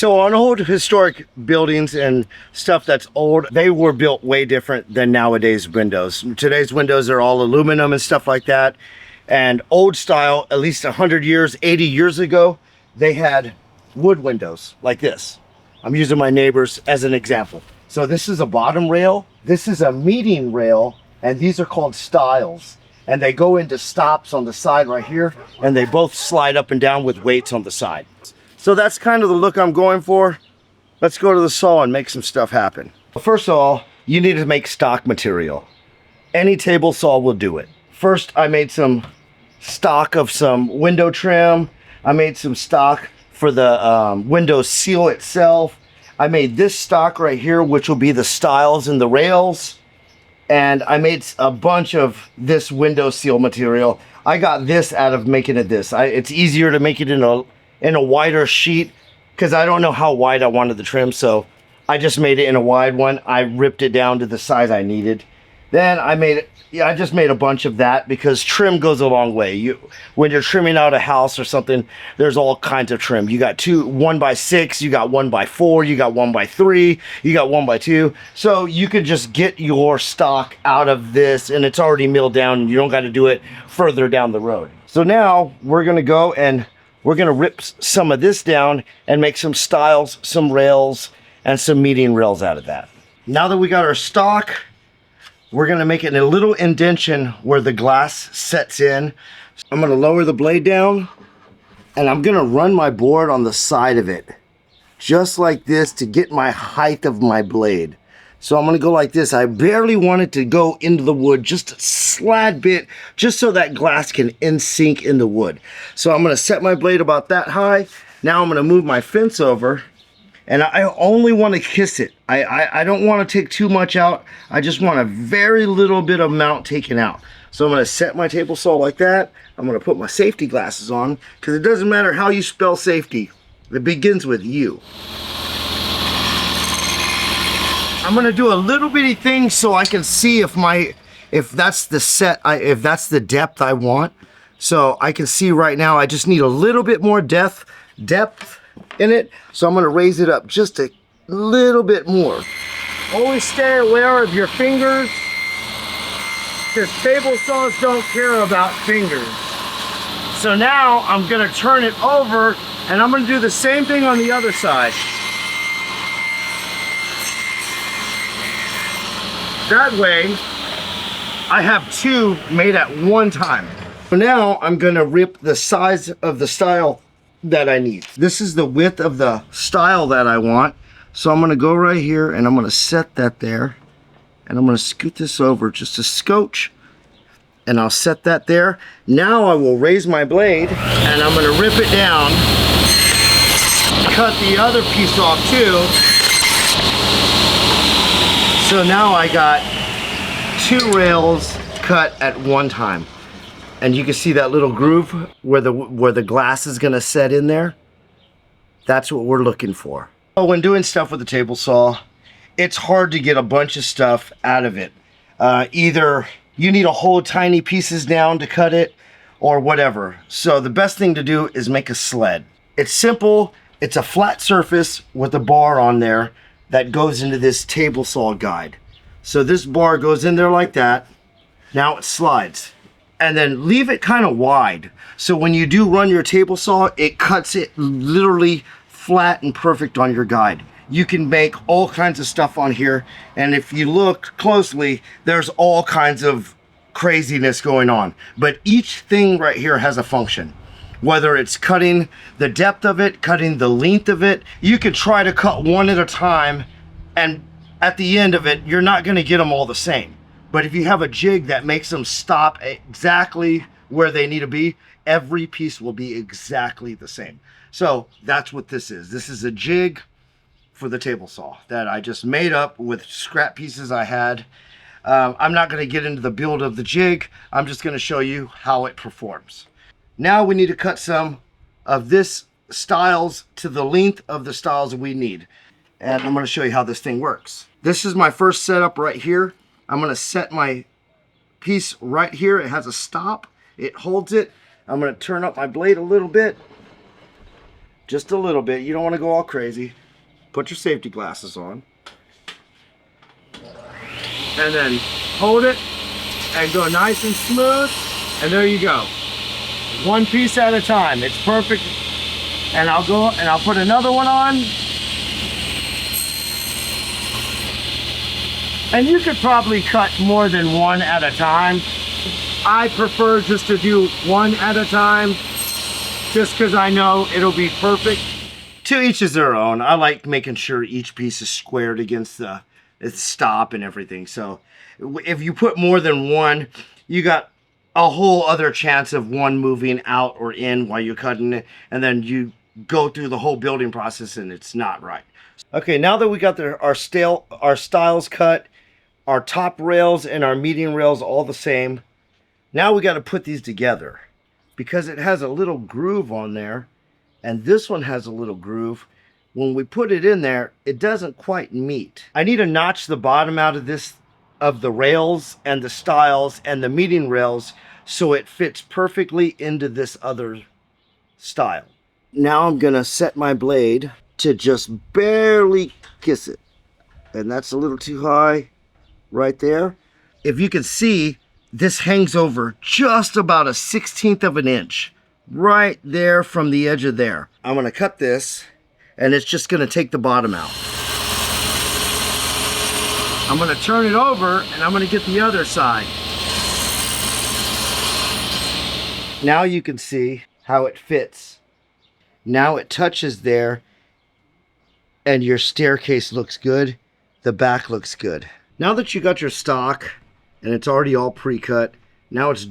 So on old historic buildings and stuff that's old, they were built way different than nowadays windows. Today's windows are all aluminum and stuff like that. And old style, at least 100 years, 80 years ago, they had wood windows like this. I'm using my neighbors as an example. So this is a bottom rail, this is a meeting rail, and these are called stiles. And they go into stops on the side right here, and they both slide up and down with weights on the side. So that's kind of the look I'm going for. Let's go to the saw and make some stuff happen. First of all, you need to make stock material. Any table saw will do it. First, I made some stock of some window trim. I made some stock for the window seal itself. I made this stock right here, which will be the stiles and the rails. And I made a bunch of this window seal material. I got this out of making it this. It's easier to make it in a wider sheet because I don't know how wide I wanted the trim, so I just made it in a wide one. I ripped it down to the size I needed. Then I just made a bunch of that because trim goes a long way. When you're trimming out a house or something, there's all kinds of trim. You got 1x6, you got 1x4, you got 1x3, you got 1x2. So you could just get your stock out of this and it's already milled down and you don't got to do it further down the road. So now we're going to go and we're going to rip some of this down and make some stiles, some rails, and some meeting rails out of that. Now that we got our stock, we're going to make it in a little indentation where the glass sets in. I'm going to lower the blade down and I'm going to run my board on the side of it just like this to get my height of my blade. So I'm going to go like this. I barely want it to go into the wood, just a slight bit, just so that glass can in sync in the wood. So I'm going to set my blade about that high. Now I'm going to move my fence over, and I only want to kiss it. I don't want to take too much out. I just want a very little bit of amount taken out. So I'm going to set my table saw like that. I'm going to put my safety glasses on because it doesn't matter how you spell safety. It begins with U. I'm gonna do a little bitty thing so I can see if that's the depth I want. So I can see right now I just need a little bit more depth in it. So I'm gonna raise it up just a little bit more. Always stay aware of your fingers because table saws don't care about fingers. So now I'm gonna turn it over and I'm gonna do the same thing on the other side. That way, I have two made at one time. So now I'm gonna rip the size of the stile that I need. This is the width of the stile that I want. So I'm gonna go right here and I'm gonna set that there. And I'm gonna scoot this over just a scotch. And I'll set that there. Now I will raise my blade and I'm gonna rip it down. Cut the other piece off too. So now I got two rails cut at one time. And you can see that little groove where the glass is gonna set in there. That's what we're looking for. When doing stuff with a table saw, it's hard to get a bunch of stuff out of it. Either you need to hold tiny pieces down to cut it or whatever. So the best thing to do is make a sled. It's simple. It's a flat surface with a bar on there that goes into this table saw guide. So this bar goes in there like that. Now it slides. And then leave it kind of wide. So when you do run your table saw, it cuts it literally flat and perfect on your guide. You can make all kinds of stuff on here. And if you look closely, there's all kinds of craziness going on. But each thing right here has a function. Whether it's cutting the depth of it, cutting the length of it, you can try to cut one at a time, and at the end of it, you're not gonna get them all the same. But if you have a jig that makes them stop exactly where they need to be, every piece will be exactly the same. So that's what this is. This is a jig for the table saw that I just made up with scrap pieces I had. I'm not gonna get into the build of the jig. I'm just gonna show you how it performs. Now we need to cut some of this stiles to the length of the stiles we need. And I'm going to show you how this thing works. This is my first setup right here. I'm going to set my piece right here. It has a stop. It holds it. I'm going to turn up my blade a little bit. Just a little bit. You don't want to go all crazy. Put your safety glasses on. And then hold it and go nice and smooth. And there you go. One piece at a time. It's perfect. And I'll go and I'll put another one on. And you could probably cut more than one at a time. I prefer just to do one at a time, just because I know it'll be perfect. To each is their own. I like making sure each piece is squared against the stop and everything. So if you put more than one, you got a whole other chance of one moving out or in while you're cutting it, and then you go through the whole building process and it's not right. Okay, now that we got our stiles cut, our top rails and our median rails all the same, now we got to put these together because it has a little groove on there, and this one has a little groove. When we put it in there, it doesn't quite meet. I need to notch the bottom out of this, of the rails and the stiles and the median rails, so it fits perfectly into this other stile. Now I'm gonna set my blade to just barely kiss it. And that's a little too high right there. If you can see, this hangs over just about 1/16 of an inch right there from the edge of there. I'm gonna cut this, and it's just gonna take the bottom out. I'm gonna turn it over and I'm gonna get the other side. Now you can see how it fits. Now it touches there and your staircase looks good. The back looks good. Now that you got your stock and it's already all pre-cut, now it's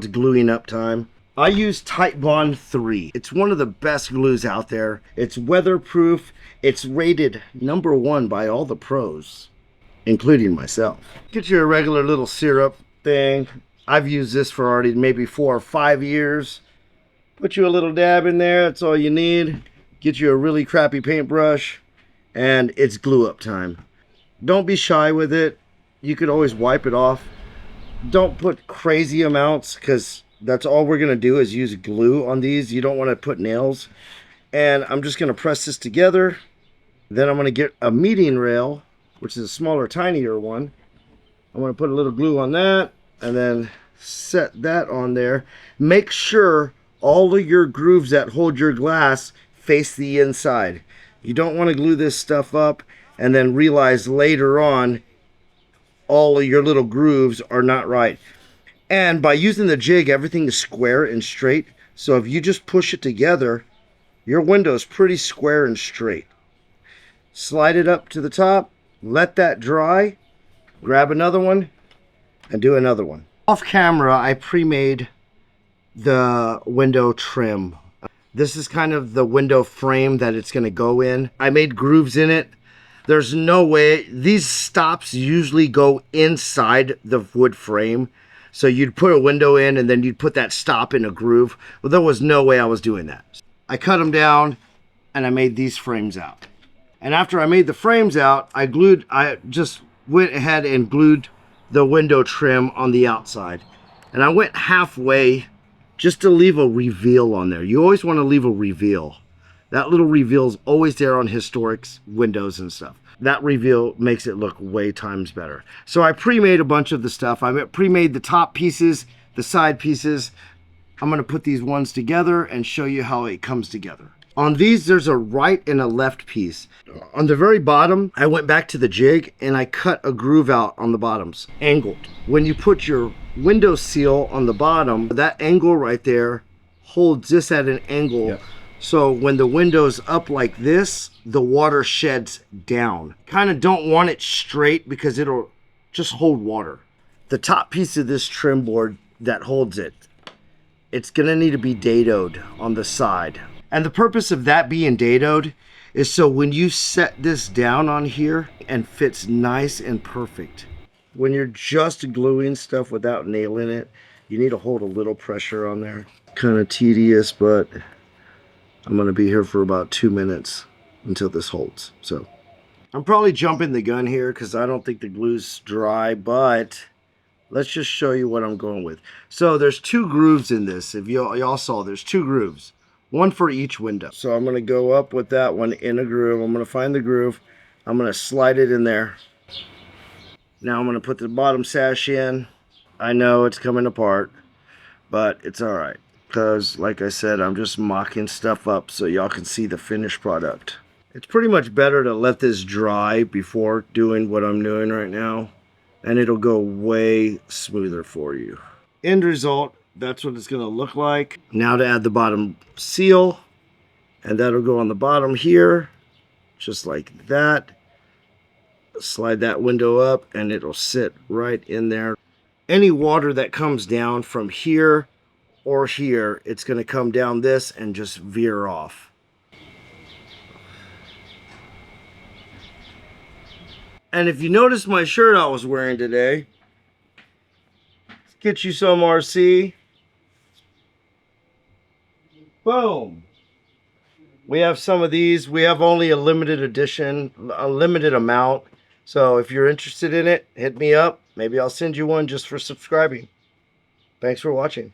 gluing up time. I use Titebond 3. It's one of the best glues out there. It's weatherproof. It's rated #1 by all the pros, including myself. Get you a regular little syrup thing. I've used this for already maybe 4 or 5 years. Put you a little dab in there, that's all you need. Get you a really crappy paintbrush, and it's glue up time. Don't be shy with it. You could always wipe it off. Don't put crazy amounts, because that's all we're gonna do is use glue on these. You don't want to put nails. And I'm just gonna press this together. Then I'm gonna get a median rail, which is a smaller, tinier one. I'm gonna put a little glue on that, and then set that on there. Make sure all of your grooves that hold your glass face the inside. You don't want to glue this stuff up and then realize later on all of your little grooves are not right. And by using the jig, everything is square and straight. So if you just push it together, your window is pretty square and straight. Slide it up to the top, let that dry, grab another one, and do another one. Off camera, I pre-made the window trim. This is kind of the window frame that it's going to go in. I made grooves in it. There's no way, these stops usually go inside the wood frame. So you'd put a window in and then you'd put that stop in a groove. Well, there was no way I was doing that. I cut them down and I made these frames out. And after I made the frames out, I just went ahead and glued the window trim on the outside. And I went halfway just to leave a reveal on there. You always want to leave a reveal. That little reveal is always there on historic windows and stuff. That reveal makes it look way times better. So I pre-made a bunch of the stuff. I pre-made the top pieces, the side pieces. I'm going to put these ones together and show you how it comes together. On these, there's a right and a left piece. On the very bottom, I went back to the jig and I cut a groove out on the bottoms, angled. When you put your window seal on the bottom, that angle right there holds this at an angle. Yep. So when the window's up like this, the water sheds down. Kind of don't want it straight because it'll just hold water. The top piece of this trim board that holds it, it's gonna need to be dadoed on the side. And the purpose of that being dadoed is so when you set this down on here and fits nice and perfect. When you're just gluing stuff without nailing it, you need to hold a little pressure on there. Kind of tedious, but I'm gonna be here for about 2 minutes until this holds. So I'm probably jumping the gun here because I don't think the glue's dry, but let's just show you what I'm going with. So there's 2 grooves in this. If y'all saw, there's 2 grooves. One for each window. So I'm going to go up with that one in a groove. I'm going to find the groove. I'm going to slide it in there. Now I'm going to put the bottom sash in. I know it's coming apart, but it's all right. Because, like I said, I'm just mocking stuff up so y'all can see the finished product. It's pretty much better to let this dry before doing what I'm doing right now, and it'll go way smoother for you. End result, that's what it's going to look like. Now to add the bottom seal, and that'll go on the bottom here, just like that. Slide that window up, and it'll sit right in there. Any water that comes down from here or here, it's going to come down this and just veer off. And if you notice my shirt I was wearing today, let's get you some RC. Boom. We have some of these. We have only a limited edition, a limited amount. So if you're interested in it, hit me up. Maybe I'll send you one just for subscribing. Thanks for watching.